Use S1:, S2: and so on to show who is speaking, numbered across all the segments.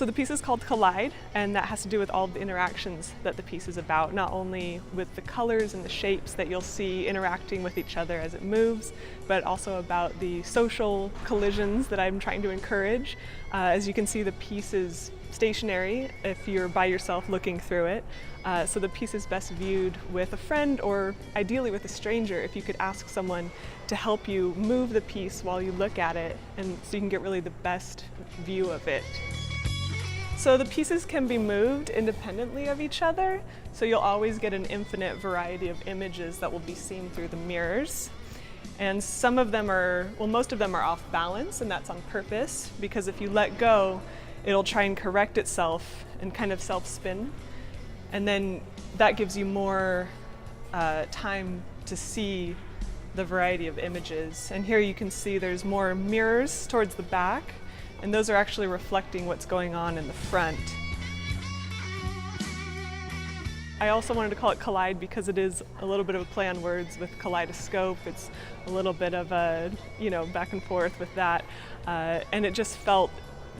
S1: So the piece is called Collide, and that has to do with all the interactions that the piece is about, not only with the colors and the shapes that you'll see interacting with each other as it moves, but also about the social collisions that I'm trying to encourage. As you can see, the piece is stationary if you're by yourself looking through it. So the piece is best viewed with a friend, or ideally with a stranger if you could ask someone to help you move the piece while you look at it, and so you can get really the best view of it. So the pieces can be moved independently of each other, so you'll always get an infinite variety of images that will be seen through the mirrors. And some of them are, well, most of them are off balance, and that's on purpose, because if you let go, it'll try and correct itself and kind of self-spin. And then that gives you more time to see the variety of images. And here you can see there's more mirrors towards the back, and those are actually reflecting what's going on in the front. I also wanted to call it Collide because it is a little bit of a play on words with kaleidoscope. It's a little bit of a, back and forth with that. And it just felt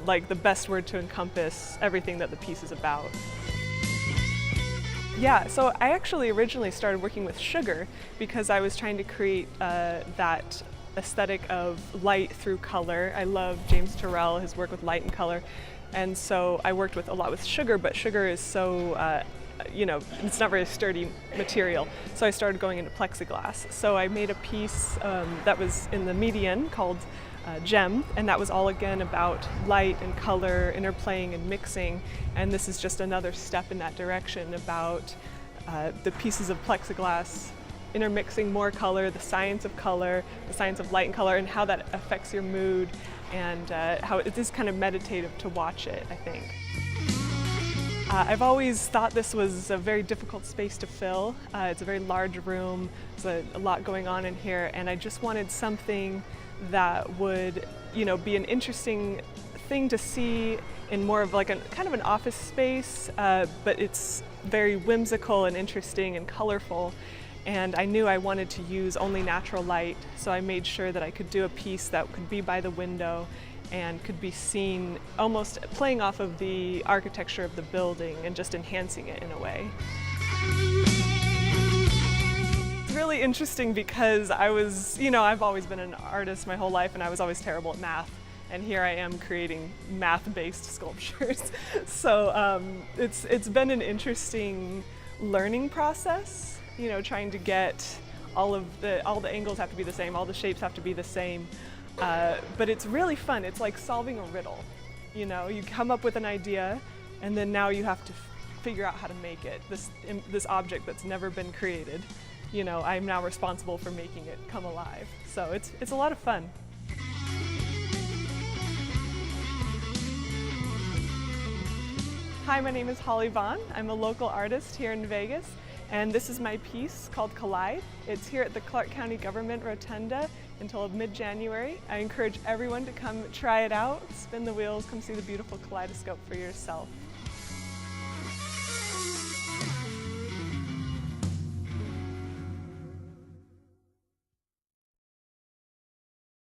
S1: like the best word to encompass everything that the piece is about. Yeah, so I actually originally started working with sugar because I was trying to create that aesthetic of light through color. I love James Turrell, his work with light and color, and so I worked a lot with sugar, but sugar is so, it's not very sturdy material, so I started going into plexiglass. So I made a piece that was in the median called Gem, and that was all again about light and color interplaying and mixing, and this is just another step in that direction about the pieces of plexiglass intermixing more color, the science of light and color, and how that affects your mood, and how it is kind of meditative to watch it, I think. I've always thought this was a very difficult space to fill. It's a very large room, there's a lot going on in here, and I just wanted something that would, be an interesting thing to see in more of like kind of an office space, but it's very whimsical and interesting and colorful. And I knew I wanted to use only natural light, so I made sure that I could do a piece that could be by the window and could be seen almost playing off of the architecture of the building and just enhancing it in a way. It's really interesting because I've always been an artist my whole life, and I was always terrible at math. And here I am creating math-based sculptures. So it's been an interesting learning process. Trying to get all the angles have to be the same, all the shapes have to be the same, but it's really fun. It's like solving a riddle. You come up with an idea, and then now you have to figure out how to make it. This object that's never been created. I'm now responsible for making it come alive. So it's a lot of fun. Hi, my name is Vaughn. I'm a local artist here in Vegas. And this is my piece called Collide. It's here at the Clark County Government Rotunda until mid-January. I encourage everyone to come try it out, spin the wheels, come see the beautiful kaleidoscope for yourself.